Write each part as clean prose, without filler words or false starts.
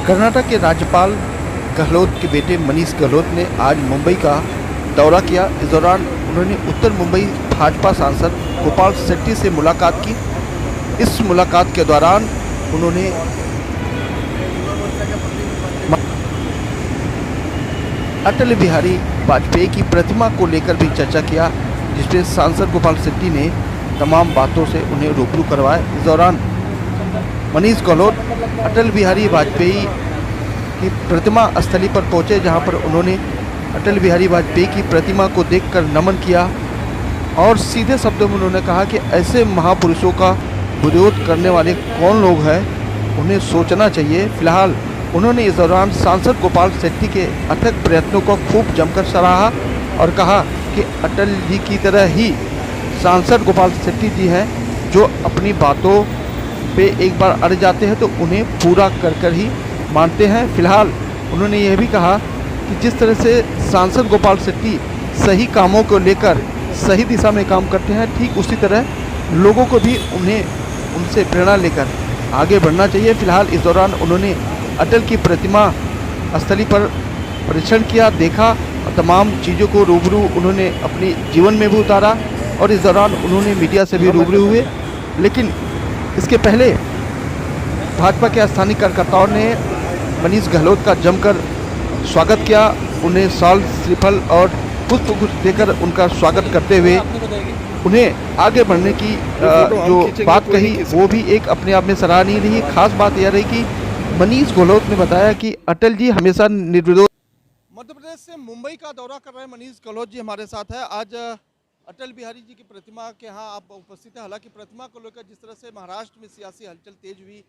कर्नाटक के राज्यपाल गहलोत के बेटे मनीष गहलोत ने आज मुंबई का दौरा किया। इस दौरान उन्होंने उत्तर मुंबई भाजपा सांसद गोपाल शेट्टी से मुलाकात की। इस मुलाकात के दौरान उन्होंने अटल बिहारी वाजपेयी की प्रतिमा को लेकर भी चर्चा किया, जिसमें सांसद गोपाल शेट्टी ने तमाम बातों से उन्हें रूबरू करवाया। इस दौरान मनीष गहलोत अटल बिहारी वाजपेयी की प्रतिमा स्थली पर पहुंचे, जहां पर उन्होंने अटल बिहारी वाजपेयी की प्रतिमा को देखकर नमन किया और सीधे शब्दों में उन्होंने कहा कि ऐसे महापुरुषों का विरोध करने वाले कौन लोग हैं, उन्हें सोचना चाहिए। फिलहाल उन्होंने इस दौरान सांसद गोपाल शेट्टी के अथक प्रयत्नों को खूब जमकर सराहा और कहा कि अटल जी की तरह ही सांसद गोपाल शेट्टी जी हैं, जो अपनी बातों पे एक बार अड़ जाते हैं तो उन्हें पूरा कर ही मानते हैं। फिलहाल उन्होंने यह भी कहा कि जिस तरह से सांसद गोपाल शेट्टी सही कामों को लेकर सही दिशा में काम करते हैं, ठीक उसी तरह लोगों को भी उनसे प्रेरणा लेकर आगे बढ़ना चाहिए। फिलहाल इस दौरान उन्होंने अटल की प्रतिमा स्थली पर परीक्षण किया, देखा और तमाम चीज़ों को रूबरू उन्होंने अपने जीवन में भी उतारा और इस दौरान उन्होंने मीडिया से भी रूबरू हुए। लेकिन इसके पहले भाजपा के स्थानीय कार्यकर्ताओं ने मनीष गहलोत का जमकर स्वागत किया, उन्हें साल श्रीफल और पुष्पगुच्छ देकर उनका स्वागत करते हुए उन्हें आगे बढ़ने की जो बात कही वो भी एक अपने आप में सराहनीय रही। खास बात यह रही कि मनीष गहलोत ने बताया कि अटल जी हमेशा निर्विरोध। मध्य प्रदेश से मुंबई का दौरा कर रहे मनीष गहलोत जी हमारे साथ है। आज अटल बिहारी जी की प्रतिमा के यहाँ आप उपस्थित हैं। हालांकि प्रतिमा को लेकर जिस तरह से महाराष्ट्र में सियासी हलचल तेज हुई,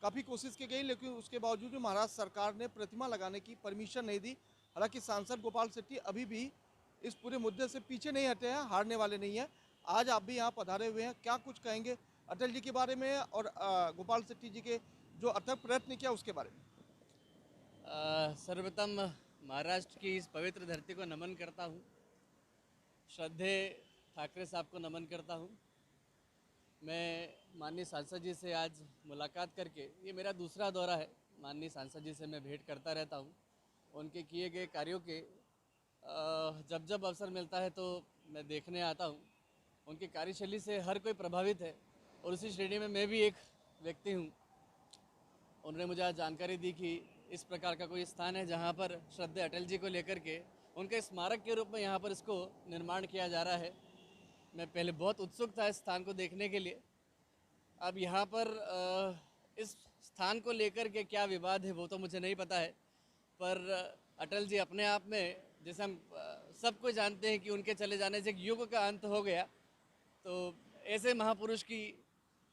काफ़ी कोशिश की गई, लेकिन उसके बावजूद भी महाराष्ट्र सरकार ने प्रतिमा लगाने की परमिशन नहीं दी। हालांकि सांसद गोपाल शेट्टी अभी भी इस पूरे मुद्दे से पीछे नहीं हटे हैं, हारने वाले नहीं हैं। आज आप भी यहाँ पधारे हुए हैं, क्या कुछ कहेंगे अटल जी के बारे में और गोपाल शेट्टी जी के जो अथक प्रयत्न किया उसके बारे में? सर्वप्रथम महाराष्ट्र की इस पवित्र धरती को नमन करता हूँ। श्रद्धेय ठाकरे साहब को नमन करता हूँ। मैं माननीय सांसद जी से आज मुलाकात करके, ये मेरा दूसरा दौरा है, माननीय सांसद जी से मैं भेंट करता रहता हूँ। उनके किए गए कार्यों के जब जब अवसर मिलता है तो मैं देखने आता हूँ। उनकी कार्यशैली से हर कोई प्रभावित है और उसी श्रेणी में मैं भी एक व्यक्ति हूँ। उन्होंने मुझे आज जानकारी दी कि इस प्रकार का कोई स्थान है जहाँ पर श्रद्धेय अटल जी को लेकर के उनके स्मारक के रूप में यहाँ पर इसको निर्माण किया जा रहा है। मैं पहले बहुत उत्सुक था इस स्थान को देखने के लिए। अब यहाँ पर इस स्थान को लेकर के क्या विवाद है वो तो मुझे नहीं पता है, पर अटल जी अपने आप में, जैसे हम सब कोई जानते हैं कि उनके चले जाने से एक युग का अंत हो गया, तो ऐसे महापुरुष की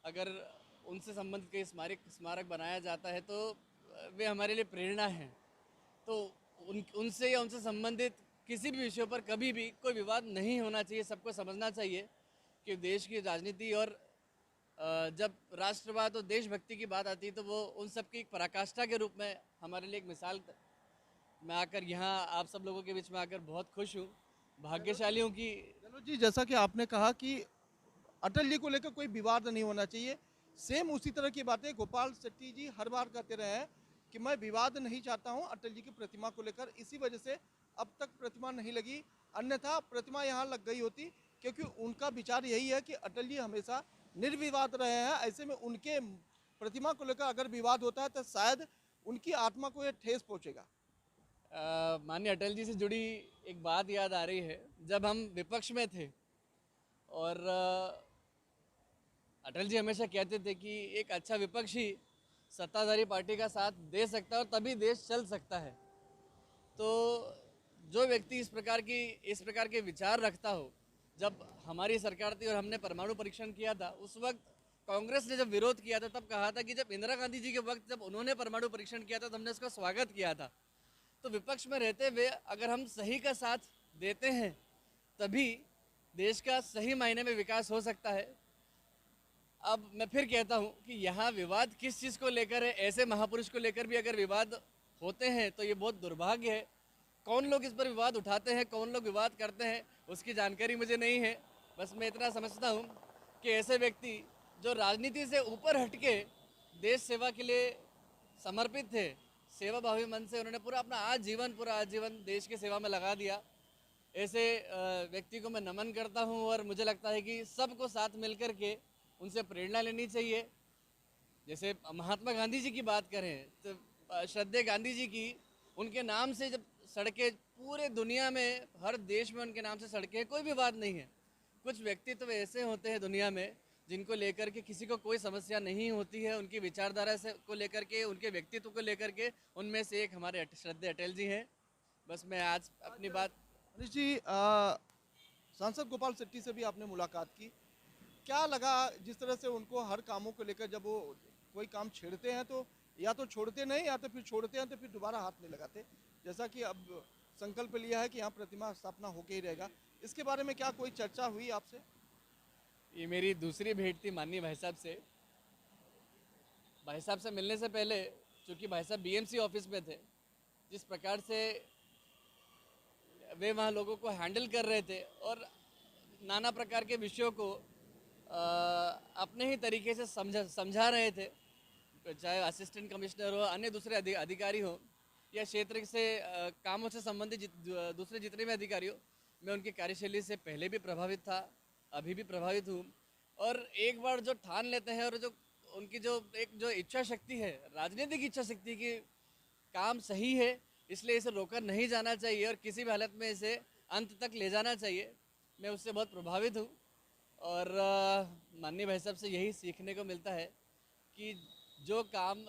अगर उनसे संबंधित कोई स्मारक बनाया जाता है तो वे हमारे लिए प्रेरणा हैं। तो उनसे या उनसे संबंधित किसी भी विषयों पर कभी भी कोई विवाद नहीं होना चाहिए। सबको समझना चाहिए कि देश की राजनीति और जब राष्ट्रवाद और देशभक्ति की बात आती है तो वो उन सब की एक पराकाष्ठा के रूप में हमारे लिए एक मिसाल। मैं आकर यहाँ आप सब लोगों के बीच में आकर बहुत खुश हूँ, भाग्यशाली हूँ कि जी, जैसा कि आपने कहा कि अटल जी को लेकर कोई विवाद नहीं होना चाहिए, सेम उसी तरह की बातें गोपाल शेट्टी जी हर बार कहते रहे हैं कि मैं विवाद नहीं चाहता हूं अटल जी की प्रतिमा को लेकर। इसी वजह से अब तक प्रतिमा नहीं लगी, अन्यथा प्रतिमा यहां लग गई होती, क्योंकि उनका विचार यही है कि अटल जी हमेशा निर्विवाद रहे हैं। ऐसे में उनके प्रतिमा को लेकर अगर विवाद होता है तो शायद उनकी आत्मा को यह ठेस पहुंचेगा। माननीय अटल जी से जुड़ी एक बात याद आ रही है। जब हम विपक्ष में थे और अटल जी हमेशा कहते थे कि एक अच्छा विपक्ष ही सत्ताधारी पार्टी का साथ दे सकता है और तभी देश चल सकता है। तो जो व्यक्ति इस प्रकार के विचार रखता हो, जब हमारी सरकार थी और हमने परमाणु परीक्षण किया था, उस वक्त कांग्रेस ने जब विरोध किया था तब कहा था कि जब इंदिरा गांधी जी के वक्त जब उन्होंने परमाणु परीक्षण किया था तो हमने उसका स्वागत किया था। तो विपक्ष में रहते हुए अगर हम सही का साथ देते हैं तभी देश का सही मायने में विकास हो सकता है। अब मैं फिर कहता हूं कि यहाँ विवाद किस चीज़ को लेकर है, ऐसे महापुरुष को लेकर भी अगर विवाद होते हैं तो ये बहुत दुर्भाग्य है। कौन लोग इस पर विवाद उठाते हैं, कौन लोग विवाद करते हैं, उसकी जानकारी मुझे नहीं है। बस मैं इतना समझता हूँ कि ऐसे व्यक्ति जो राजनीति से ऊपर हटके देश सेवा के लिए समर्पित थे, सेवा भावी मन से उन्होंने पूरा आजीवन देश की सेवा में लगा दिया। ऐसे व्यक्ति को मैं नमन करता हूं और मुझे लगता है कि सबको साथ मिलकर के उनसे प्रेरणा लेनी चाहिए। जैसे महात्मा गांधी जी की बात करें तो श्रद्धेय गांधी जी की, उनके नाम से जब सड़कें पूरे दुनिया में, हर देश में उनके नाम से सड़कें हैं, कोई भी बात नहीं है। कुछ व्यक्तित्व ऐसे होते हैं दुनिया में जिनको लेकर के किसी को कोई समस्या नहीं होती है, उनकी विचारधारा से को लेकर के, उनके व्यक्तित्व को लेकर के। उनमें से एक हमारे श्रद्धेय अटल जी हैं। बस मैं आज अपनी बात मनीष जी, सांसद गोपाल शेट्टी से भी आपने मुलाकात की, क्या लगा जिस तरह से उनको हर कामों को लेकर जब वो कोई काम छेड़ते हैं तो या तो छोड़ते नहीं, या तो फिर छोड़ते हैं तो फिर दोबारा हाथ नहीं लगाते, जैसा कि अब संकल्प लिया है कि यहाँ प्रतिमा स्थापना होके ही रहेगा, इसके बारे में क्या कोई चर्चा हुई आपसे? ये मेरी दूसरी भेंट थी माननीय भाई साहब से। भाई साहब से मिलने से पहले, चूँकि भाई साहब बीएमसी ऑफिस में थे, जिस प्रकार से वे वहाँ लोगों को हैंडल कर रहे थे और नाना प्रकार के विषयों को अपने ही तरीके से समझा रहे थे, चाहे असिस्टेंट कमिश्नर हो, अन्य दूसरे अधिकारी हो, या क्षेत्र से कामों से संबंधित दूसरे जितने भी अधिकारी हो, मैं उनकी कार्यशैली से पहले भी प्रभावित था, अभी भी प्रभावित हूँ। और एक बार जो ठान लेते हैं और जो उनकी जो इच्छा शक्ति है, राजनीतिक इच्छा शक्ति की, काम सही है, इसलिए इसे रोका नहीं जाना चाहिए और किसी भी हालत में इसे अंत तक ले जाना चाहिए। मैं उससे बहुत प्रभावित हूँ और माननीय भाई साहब से यही सीखने को मिलता है कि जो काम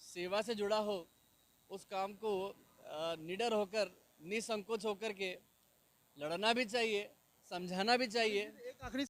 सेवा से जुड़ा हो, उस काम को निडर होकर, निसंकोच होकर के लड़ना भी चाहिए, समझाना भी चाहिए। एक आखिरी